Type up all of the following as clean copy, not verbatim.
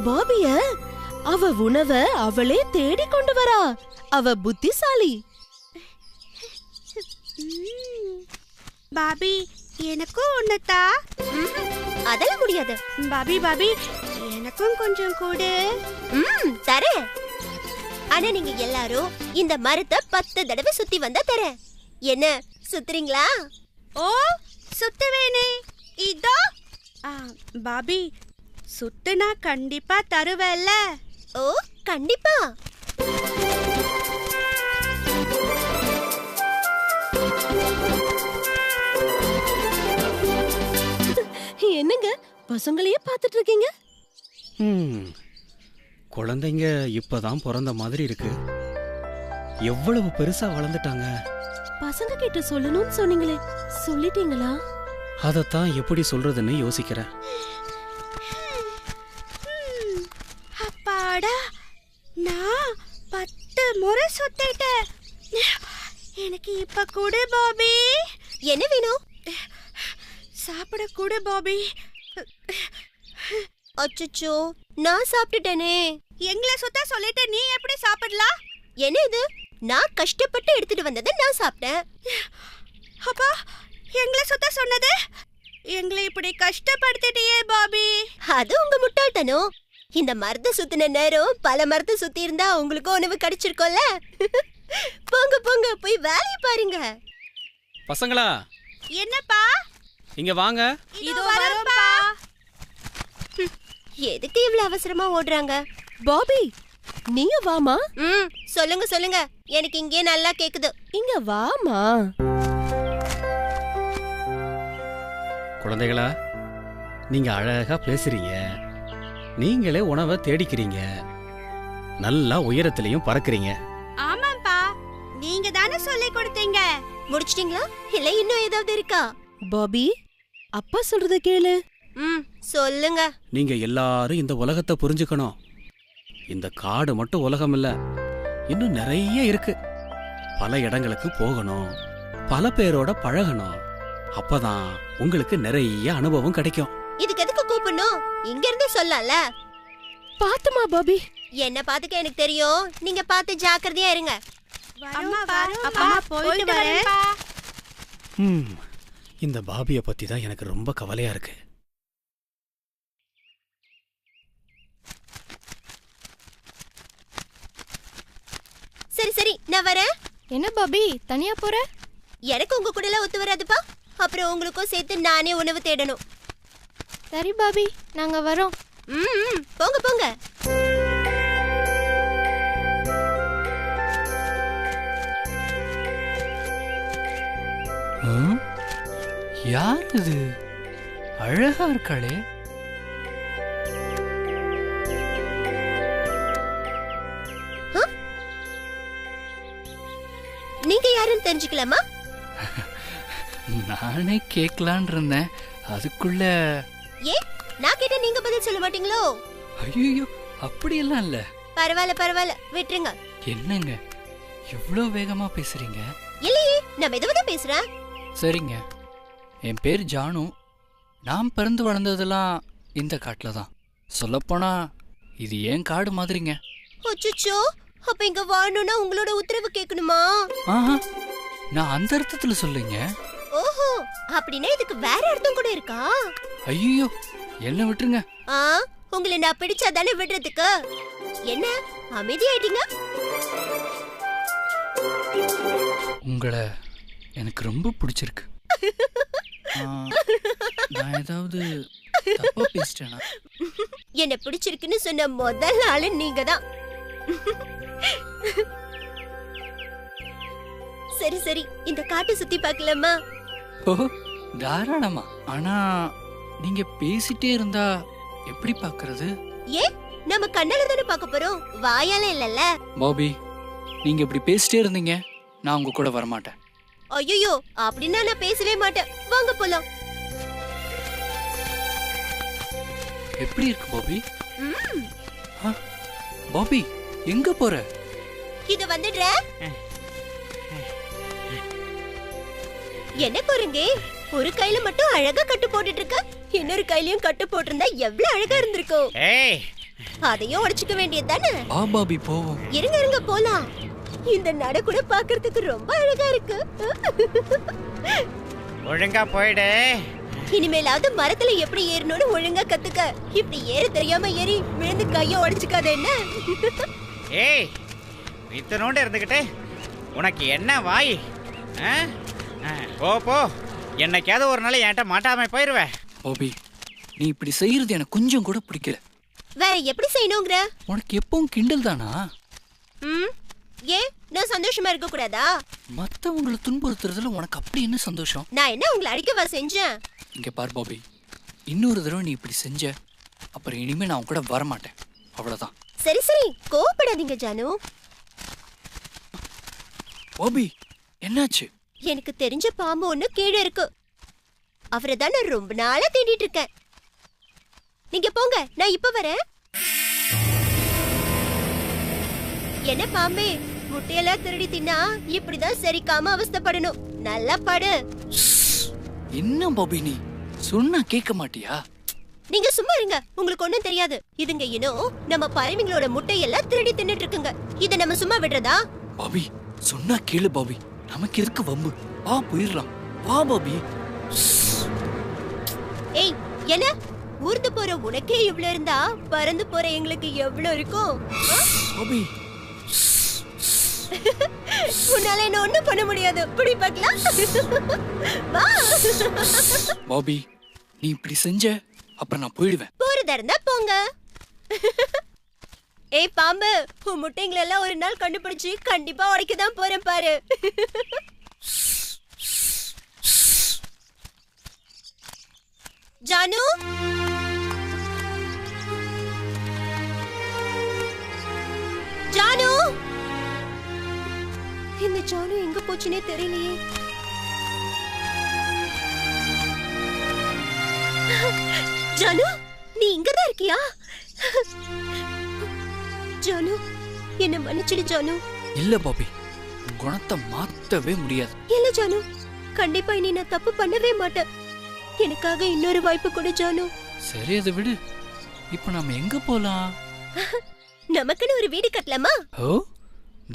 பாபிய அவ உணவை அவளே தேடி கொண்டு வரா. அவ புத்திசாலி. பாபி எனக்கும் ஒண்ணுதா. அதெல்லாம் முடியாது. பாபி பாபி எனக்கும் கொஞ்சம் கொடு. தரேன். ஆனா நீங்க எல்லாரும் இந்த மரத்தை 10 தடவை சுத்தி வந்தா தரேன். என்ன சுத்துறீங்களா? ஓ சுத்துவேனே. இதோ பாபி சுத்துனா கண்டிப்பா தருவேல்ல? ஓ கண்டிப்பா. என்னங்க பசங்களையே பார்த்துட்டு இருக்கீங்க? குழந்தைங்க இப்பதான் பிறந்த மாதிரி இருக்கு. எவ்வளவு பெருசா வளர்ந்துட்டாங்க. பசங்க கிட்ட சொல்லணும்னு சொன்னீங்களே, சொல்லிட்டீங்களா? அதத்தான் எப்படி சொல்றதுன்னு யோசிக்கிறேன். அப்பாடா, நான் 10 முறை சுத்திட்டேன். எனக்கு இப்ப கொடு பாபி. என்ன வேணும்? சாப்பிட கொடு பாபி. அச்சச்சோ, நான் சாப்பிட்டுட்டேனே. எங்களை சுத்த சொல்லிட்டு நீ எப்படி சாப்பிடலாம்? என்ன இது? நான் கஷ்டப்பட்டு எடுத்துட்டு வந்ததை நான் சாப்பிட்டேன். அப்பா, எங்களை சுத்த சொன்னது? எங்களை இப்படி கஷ்டப்படுத்திட்டியே பாபி. அது உங்க முட்டாள்தனம். இந்த மரத்தை சுத்தின நேரம் பல மரத்தை சுத்தி இருந்தா உங்களுக்கு உணவு கிடைச்சிருக்கோம்ல. போங்க போங்க, போய் வேலையை பாருங்க. பசங்களா, என்னப்பா? இங்க வாங்க. இதோ வரோம்ப்பா. எதுக்கு இவ்வளவு அவசரமா ஓடுறாங்க? பாபி நீங்க வாமா. சொல்லுங்க சொல்லுங்க, எனக்கு இங்கே நல்லா கேக்குது. இங்க வாமா. குழந்தைகளா, நீங்க அழகா பேசுறீங்க. நீங்களே உணவை தேடிக்கிறீங்க. நல்லா உயரத்திலையும் பறக்குறீங்க. ஆமாப்பா, நீங்க தானே சொல்லி கொடுத்தீங்க. முடிச்சிட்டீங்களா இல்ல இன்னும் ஏதாவது இருக்கா? பாபி அப்பா சொல்றத கேளு. சொல்லுங்க. நீங்க எல்லாரும் இந்த உலகத்தை புரிஞ்சுக்கணும். இந்த காடு மட்டும் உலகம் இல்ல, இன்னும் நிறைய இருக்கு. பல இடங்களுக்கு போகணும், பல பேரோட பழகணும். அப்பதான் உங்களுக்கு நிறைய அனுபவம் கிடைக்கும். இதுக்கு எதுக்கு கூப்பிடணும்? இங்க இருந்து சொல்லல. பாத்துமா பாபி. என்ன பாத்துக்க எனக்கு தெரியும். நீங்க பார்த்து ஜாக்கிரதையா இருங்க. அம்மா வரோம். அப்பா போயிட்டு வரேன். இந்த பாபியை பத்தி தான் எனக்கு ரொம்ப கவலையா இருக்கு. சரி சரி, நான் வரேன். என்ன பாபி தனியா போற? எனக்கு உங்க கூட எல்லாம் ஒத்து வராதுப்பா. அப்புறம் உங்களுக்கும் சேர்த்து நானே உணவு தேடணும். சரி பாபி, நாங்க வரோம். போங்க போங்க. யார் இது? அழகா இருக்காளே. நீங்க யாருன்னு தெரிஞ்சுக்கலாமா? நானே கேட்கலான் இருந்தேன். அதுக்குள்ள நான் கேட்ட நீங்க பதில் சொல்ல மாட்டீங்களோ? ஐயோ, அப்படியெல்லாம் இல்ல. பரவாயில்ல பரவாயில்ல, விட்டுருங்க. என்னங்க இவ்ளோ வேகமா பேசுறீங்க? இல்லையே, நான் மெதுவாதான் பேசுறேன். சரிங்க, என் பேர் ஜானு. நான் பிறந்து வளர்ந்ததெல்லாம் இந்த காட்டுல தான். சொல்லப்போனா இது ஏன் காடு மாதிரிங்க. அச்சச்சோ, அப்ப இங்க வாழணும்னா உங்களோட உத்தரவு கேட்கணுமா? ஆஹா, நான் அந்த அர்த்தத்துல சொல்லுங்க. ஓஹோ, அப்படின்னா இதுக்கு வேற அர்த்தம் கூட இருக்கா? ஐயோ, என்ன விட்டுருங்க. உங்களை நான் பிடிச்சா தானே விடுறதுக்கு. என்ன அமைதியாயிட்டீங்க? உங்களை எனக்கு ரொம்ப பிடிச்சிருக்கு. நான் ஏதாவது தப்பா பேசிட்டேனா? என்ன பிடிச்சிருக்குன்னு சொன்ன முதல் ஆளு நீங்க தான். சரி சரி, இந்த காட்டை சுத்தி பார்க்கலாமா? ஓ, தாராளமா. ஆனா நீங்க பேசிட்டே இருந்தா எப்படி பாக்குறது? ஏன், நம்ம கண்ணால தானே பார்க்க போறோம், வாயால இல்லல்ல. பாபி, நீங்க இப்படி பேசிட்டே இருந்தீங்க, நான் உங்க கூட வரமாட்டேன். ஐயோ, அப்படின்னா நான் பேசவே மாட்டேன். வாங்க போலாம். எப்படி இருக்கு பாபி? பாபி, எங்க போற? இது வந்துடுற. என்ன குரங்கே, ஒரு கையில மட்டும் அழகா கட்டு போட்டுட்டு இருக்க, இன்னொரு கையிலயும் கட்டு போட்டிருந்தா எவ்வளவு அழகா இருந்திருக்கும். ஏய், அதையும் உடைச்சுக்க வேண்டியது தானே. வா பாபி போவோம். இருங்க இருங்க போலாம். இந்த நட கூட பாக்குறதுக்கு ரொம்ப அழகா இருக்கு. ஒழுங்கா போயிடு. இனிமேலாவது மரத்துல எப்படி ஏறணும்னு ஒழுங்கா கத்துக்க. இப்படி ஏற தெரியாம ஏறி விழுந்து கைய உடைச்சுக்காத என்ன. ஏய், இத்தனோண்டு இருந்துக்கிட்டு உனக்கு என்ன வாய்? போ போ, என்னைக்காவது ஒரு நாள் என்கிட்ட மாட்டாம போயிருவேன். பாபி, நீ இப்படி செய்யறது எனக்கு கொஞ்சம் கூட பிடிக்கல. வேற எப்படி செய்யணுங்கிற? உனக்கு எப்பவும் கிண்டல் தானா? ஏன் நான் சந்தோஷமா இருக்க கூடாதா? மத்தவங்களை துன்புறுத்துறதுல உனக்கு அப்படி என்ன சந்தோஷம்? நான் என்ன உங்களை அடிக்கவா செஞ்சேன்? இங்க பார் பாபி, இன்னொரு தடவை நீ இப்படி செஞ்ச அப்புறம் இனிமே நான் உன் கூட வரமாட்டேன். அவ்வளவுதான். சரி சரி, கோவப்படாதீங்க ஜானு. பாபி, என்னாச்சு? எனக்கு தெரிஞ்ச பாம்பு ஒண்ணு கீழே இருக்கு. அவரை தான் நான் ரொம்ப நாளா தேடிட்டு இருக்கேன். நீங்க போங்க, நான் இப்ப வரேன். என்ன பாம்பே, முட்டையெல்லாம் திருடி தின்னா இப்படிதான் சரிக்காம அவஸ்தைப்படணும். நல்லா படு. என்ன பாபி, நீ சொன்னா கேட்க மாட்டியா? நீங்க சும்மா இருங்க, உங்களுக்கு ஒண்ணும் தெரியாது. இதுங்க இன்னும் நம்ம பறவைங்களோட முட்டையெல்லாம் திருடி தின்னுட்டு இருக்குங்க. இத நம்ம சும்மா விடுறதா? பாபி, சொன்னா கேளு பாபி, நமக்கு எதுக்கு வம்பு? வா போயிடலாம். வா பாபி. ஏய், என்ன ஊர்ந்து போற உனக்கே இவ்வளவு இருந்தா பறந்து போற எங்களுக்கு எவ்வளவு இருக்கும்? பாபி, உன்னால என்ன ஒண்ணும் பண்ண முடியாது. புடி பார்க்கலாம். வா. பாபி, நீ இப்படி செஞ்ச அப்புறம் நான் போயிடுவேன். போறதா இருந்தா போங்க. ஏய் பாம்பு, உன் முட்டைங்களை எல்லாம் ஒரு நாள் கண்டுபிடிச்சு கண்டிப்பா உடைக்கதான் போறேன் பாரு. ஜானு, ஜானு, இந்த ஜானு எங்க போச்சுனே தெரியலையே. ஜானு, நீ இங்கதான் இருக்கியா? ஜானு, என்ன மன்னிச்சிடு ஜானு. இல்ல பாபி, உன் குணத்தை மாத்தவே முடியாது. இல்ல ஜானு, கண்டிப்பா இனி நான் தப்பு பண்ணவே மாட்டேன். எனக்காக இன்னொரு வாய்ப்பு கொடு ஜானு. சரி, அதை விடு. இப்ப நாம எங்க போலாம்? நமக்குன்னு ஒரு வீடு கட்டலாமா? ஓ,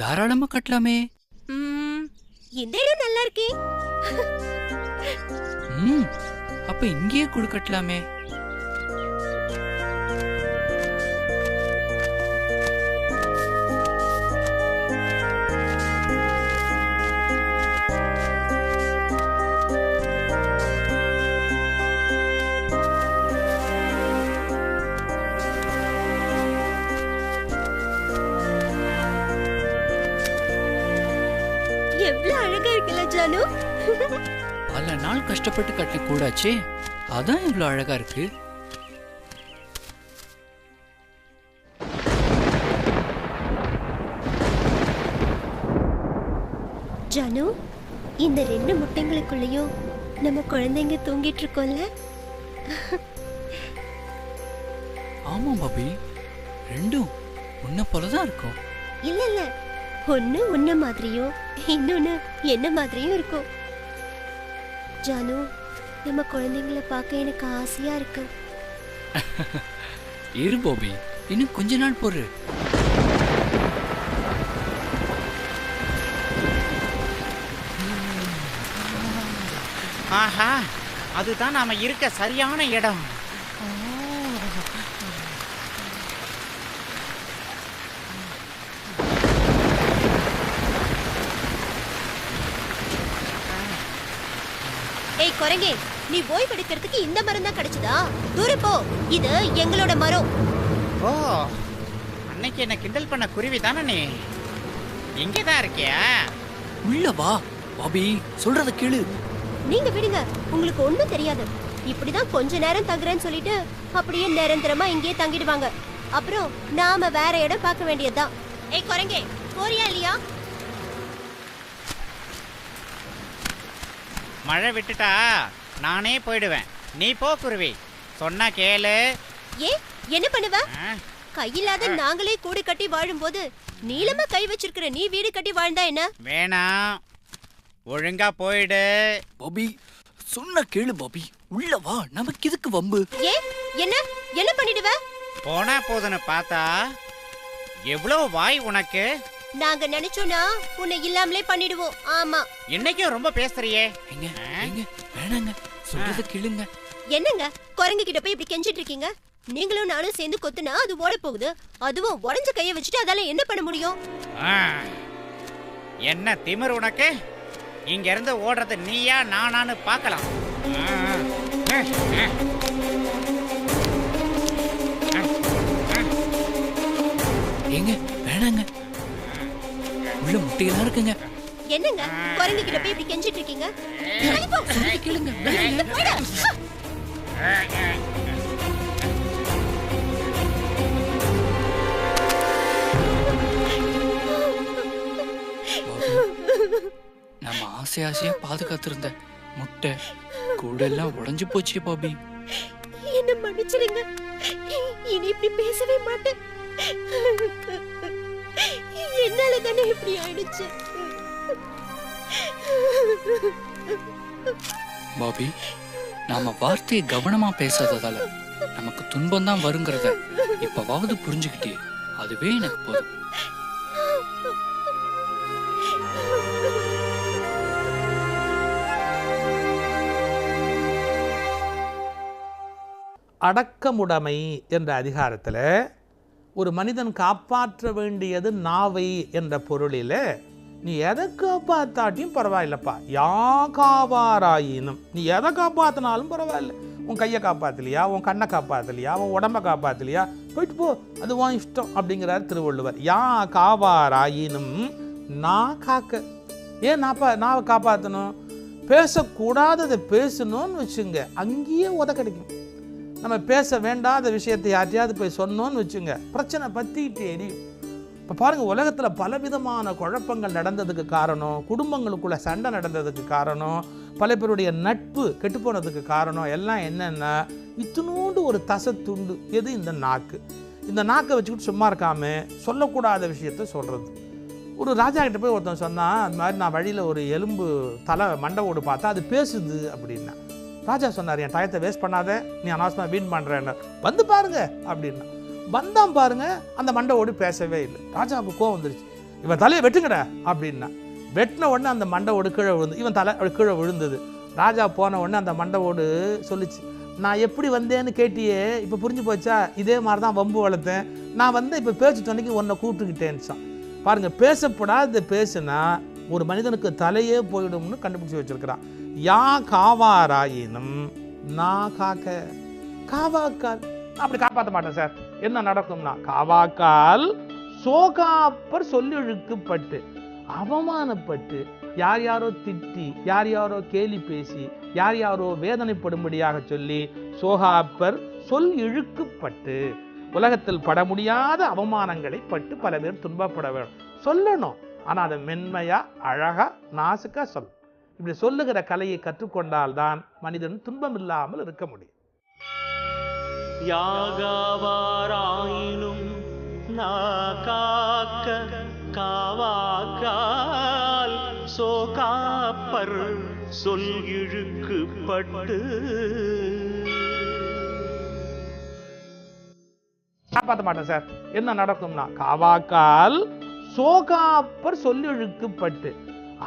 தாராளமா கட்டலாமே. இந்த இடம் நல்லா இருக்கே. அப்ப இங்கேயே கூடு கட்டலாமே. எவ்வளவு அழகா இருக்குல்ல ஜானு. பல நாள் கஷ்டப்பட்டு கட்டின கூடாச்சே, அதான் இவ்வளவு அழகா இருக்கு. ஜானு, இந்த 2 முட்டைங்களுக்குள்ளயும் நம்ம குழந்தைங்க தூங்கிட்டு இருக்கோம்ல. ஆமா பாபி, ரெண்டும் உன்ன போலதான் இருக்கும். இல்ல இல்ல, ஒண்ணு உன்ன மாதிரியும் இன்னொன்னு என்ன மாதிரியும் இருக்கும். ஜானு, நம்ம குழந்தைங்களை பார்க்க எனக்கு ஆசையா இருக்கு. இரு பாபி, இன்னும் கொஞ்ச நாள் பொறு. ஆஹா, அதுதான் நாம இருக்க சரியான இடம். ஏய் குரங்கே, நீ போய் படுக்கிறதுக்கு இந்த மரம் தான் கிடைச்சதா? தூர போ, இது எங்களோட மரம். ஓ, அன்னைக்கு என்ன கிண்டல் பண்ண குருவி தானே நீ? இங்கதான் இருக்கியா? உள்ள வா பாபி, சொல்றத கேளு. நீங்க விடுங்க, உங்களுக்கு ஒண்ணும் தெரியாது. இப்படிதான் கொஞ்ச நேரம் தங்குறேன்னு சொல்லிட்டு அப்படியே நிரந்தரமா இங்கேயே தங்கிடுவாங்க. அப்புறம் நாம வேற இடம் பார்க்க வேண்டியதுதான். ஏய் குரங்கே, போறியா இல்லையா? மழை விட்டுட்டா நானே போயிடுவேன். நீ போ குருவி, சொன்னா கேளு. ஏ, என்ன பண்ணுவ? கையில்லாத நாங்களே கூடு கட்டி வாழும்போது நீளமா கை வச்சிருக்கிற நீ வீடு கட்டி வாழ்ந்தா என்ன? வேணாம், ஒழுங்கா போயிடு. பாபி, சொன்ன கேளு பாபி, உள்ள வா, நமக்கு எதுக்கு வம்பு? ஏ, என்ன என்ன பண்ணிடுவ? போனா போதுன்னு பார்த்தா எவ்வளவு வாய் உனக்கு. நாங்க நினைச்சோம்னா உன்னை இல்லாமலே பண்ணிடுவோம். ஆமா. இன்னைக்கும் ரொம்ப பேசுறியே. எங்க எங்க வேணாங்க, சொல்றத கேளுங்க. என்னங்க குரங்கு கிட்ட போய் இப்படி கெஞ்சிட்டு இருக்கீங்க? நீங்களும் நானும் சேர்ந்து கொத்துனா அது ஓட போகுது. அதுவும் உடஞ்ச கையை வச்சுட்டு அதால என்ன பண்ண முடியும்? என்ன திமிரு உனக்கு? இங்க இருந்து ஓடுறது நீயா நானான்னு பார்க்கலாம். ஏங்க வேணாங்க, உள்ள முட்டையெல்லாம் இருக்குங்க. என்னங்க குரங்கு கிட்ட போய் இப்படி கெஞ்சிட்டு இருக்கீங்க? கேளுங்க வேணாங்க. நம்ம ஆசையா பாதுகாத்திருந்த முட்டை கூட எல்லாம் உடைஞ்சு போச்சு பாபி. என்ன மன்னிச்சிடுங்க, இனி இப்படி பேசவே மாட்டேன். என்னால தானே இப்படி ஆயிடுச்சு. பாபி, நாம வார்த்தையை கவனமா பேசாததால நமக்கு துன்பம் தான் வருங்கிறத இப்பவாவது புரிஞ்சுக்கிட்டே, அதுவே எனக்கு போதும். அடக்கமுடைமை என்ற அதிகாரத்தில் ஒரு மனிதன் காப்பாற்ற வேண்டியது நாவை என்ற பொருளில், நீ எதை காப்பாற்றாட்டியும் பரவாயில்லப்பா, யா காவாராயினும், நீ எதை காப்பாற்றினாலும் பரவாயில்ல. உன் கையை காப்பாற்றலையா, உன் கண்ணை காப்பாற்றலையா, உன் உடம்பை காப்பாற்றலையா, போயிட்டு போ, அது உன் இஷ்டம் அப்படிங்கிறார் திருவள்ளுவர். யா காவாராயினும் நான் காக்க. ஏன் நாவை காப்பாற்றணும்? பேசக்கூடாததை பேசணும்னு வச்சுங்க, அங்கேயே உத கிடைக்கும். நம்ம பேச வேண்டாத விஷயத்தை யார்ட்டையாவது போய் சொன்னோன்னு வச்சுங்க, பிரச்சனை பற்றிக்கிட்டே எரியும். இப்போ பாருங்கள், உலகத்தில் பலவிதமான குழப்பங்கள் நடந்ததுக்கு காரணம், குடும்பங்களுக்குள்ள சண்டை நடந்ததுக்கு காரணம், பல பேருடைய நட்பு கெட்டுப்போனதுக்கு காரணம் எல்லாம் என்னென்னா, இத்தினோண்டு ஒரு தசத்துண்டு. எது? இந்த நாக்கு. இந்த நாக்கை வச்சுக்கிட்டு சும்மா இருக்காமல் சொல்லக்கூடாத விஷயத்த சொல்கிறது. ஒரு ராஜா கிட்ட போய் ஒருத்தன் சொன்னால், அந்த மாதிரி நான் வழியில் ஒரு எலும்பு தலை மண்டை ஓடு பார்த்தா அது பேசுது அப்படின்னா. ராஜா சொன்னார், என் டயத்தை வேஸ்ட் பண்ணாத, நீ அனாவசியமாக வீண் பண்ணுறேன்னு. வந்து பாருங்க அப்படின்னா. வந்தான் பாருங்க, அந்த மண்டை ஓடு பேசவே இல்லை. ராஜாவுக்கு கோவம் வந்துருச்சு. இவன் தலையை வெட்டுங்கடா அப்படின்னா. வெட்டின உடனே அந்த மண்டை ஓடு கீழே விழுந்து, இவன் தலை கீழே விழுந்தது. ராஜா போன உடனே அந்த மண்டை ஓடு சொல்லிச்சு, நான் எப்படி வந்தேன்னு கேட்டியே, இப்போ புரிஞ்சு போச்சா? இதே மாதிரி தான் வம்பு வளர்த்தேன், நான் வந்து இப்போ பேச்சு துணைக்கு உன்னை கூப்பிட்டுக்கிட்டேன்னு. பாருங்க, பேசப்படாத பேசுனா ஒரு மனிதனுக்கு தலையே போயிடும்னு கண்டுபிடிச்சி வச்சிருக்கிறான். யா காவாராயினும் நான் காக்க. காவாக்கால் அப்படி காப்பாற்ற மாட்டேன் சார். என்ன நடக்கும்னா, காவாக்கால் சோகாப்பர் சொல்லிழுக்கப்பட்டு அவமானப்பட்டு, யார் யாரோ திட்டி, யார் யாரோ கேலி பேசி, யார் யாரோ வேதனைப்படும்படியாக சொல்லி, சோகாப்பர் சொல் இழுக்கப்பட்டு, உலகத்தில் பட முடியாத அவமானங்களை பட்டு பல பேர் துன்பப்பட வேண்டும். சொல்லணும், ஆனால் அதை மென்மையா அழகா நாசுக்கா சொல். இப்படி சொல்லுகிற கலையை கற்றுக்கொண்டால்தான் மனிதன் துன்பம் இல்லாமல் இருக்க முடியும். யாகாவாராயினும் நாகாக்க காவாக்கால் சோகாப்பர் சொல் இழுக்கப்பட்டு. காப்பாற்ற மாட்டேன் சார். என்ன நடக்கும்னா, காவாக்கால் சோகாப்பர் சொல்லி இழுக்கப்பட்டு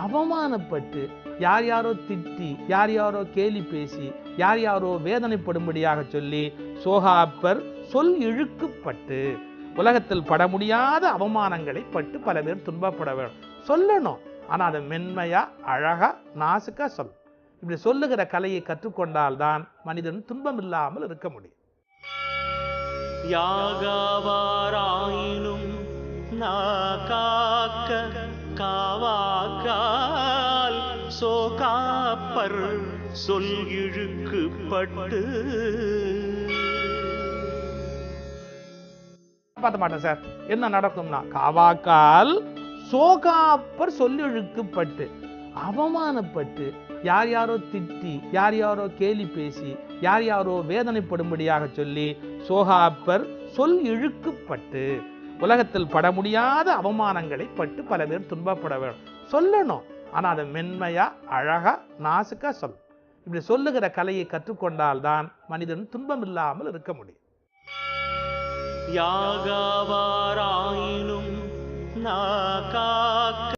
அவமானப்பட்டு, யார் யாரோ திட்டி, யார் யாரோ கேலி பேசி, யார் யாரோ வேதனைப்படும்படியாக சொல்லி, சோகாப்பர் சொல் இழுக்கப்பட்டு, உலகத்தில் பட முடியாத அவமானங்களை பட்டு பல பேர் துன்பப்பட வேண்டும். சொல்லணும், ஆனால் அதை மென்மையா அழகா நாசுக்கா சொல். இப்படி சொல்லுகிற கலையை கற்றுக்கொண்டால்தான் மனிதன் துன்பம் இல்லாமல் இருக்க முடியும். யாகாவாராயினும் நாகாக்க காவாக்கால் சோகாப்பர் சொல் இழுக்கப்பட்டு. காப்பாற்ற மாட்டேன் சார். என்ன நடக்கும்னா, காவாக்கால் சோகாப்பர் சொல்லி இழுக்கப்பட்டு அவமானப்பட்டு, யார் யாரோ திட்டி, யார் யாரோ கேலி பேசி, யார் யாரோ வேதனைப்படும்படியாக சொல்லி, சோகாப்பர் சொல் இழுக்கப்பட்டு, உலகத்தில் பட முடியாத அவமானங்களை பட்டு பல பேர் துன்பப்பட வேண்டும். சொல்லணும், ஆனால் அதை மென்மையா அழகா நாசுக்கா சொல். இப்படி சொல்லுகிற கலையை கற்றுக்கொண்டால்தான் மனிதன் துன்பம் இல்லாமல் இருக்க முடியும். யாகாவாராயினும் நாகா